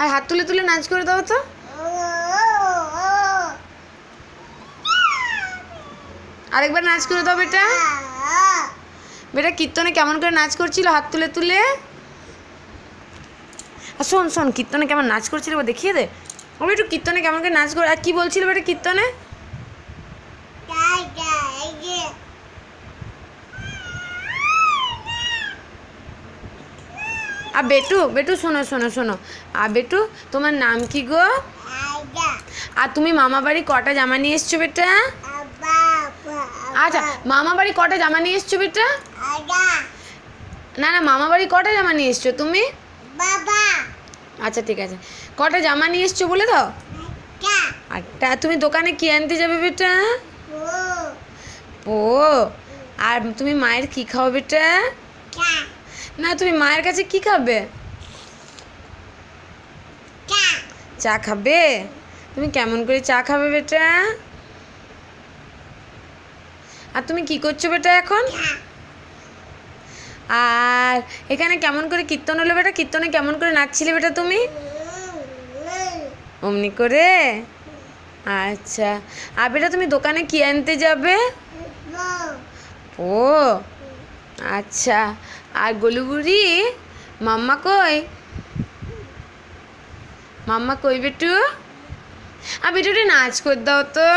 আর হাত তুলে তুলে নাচ করে দাও তো। আরেকবার নাচ করে দাও বেটা। বেটা কীর্তনে কেমন করে নাচ করছিল হাত তুলে তুলে। আর শোন শোন, কীর্তনে কেমন নাচ করছিল দেখিয়ে দে। আমি একটু কীর্তনে কেমন করে নাচ করে। আর কি বলছিল বেটা কীর্তনে? আর বেটু বেটু শোনো শোনো শোনো, আর বেটু তোমার নাম কি গো? আর তুমি মামা বাড়ি কটা জামা নিয়ে এসছো বেটা? আচ্ছা মামা বাড়ি কটা জামা নিয়ে এসছো বেটা? না না, মামা বাড়ি কটা জামা নিয়ে এসছো তুমি? আচ্ছা ঠিক আছে, কটা জামা নিয়ে এসছো বলে দাও। আটটা। তুমি দোকানে কি আনতে যাবে বেটা? ও, আর তুমি মায়ের কি খাও বেটা? না, তুমি মায়ের কাছে কি খাবে? চা খাবে? তুমি কেমন করে চা খাবে বেটা? আর তুমি কি করছো বেটা এখন? আর এখানে কেমন করে কীর্তন হলো বেটা? কীর্তনে কেমন করে নাচছিলে বেটা তুমি? অমনি করে? আচ্ছা। আর বেটা তুমি দোকানে কি আনতে যাবে? ও আচ্ছা। আর গোলু বুড়ি মাম্মা কই? মাম্মা কই বেটু? আর বেটুটা নাচ করে দাও তো।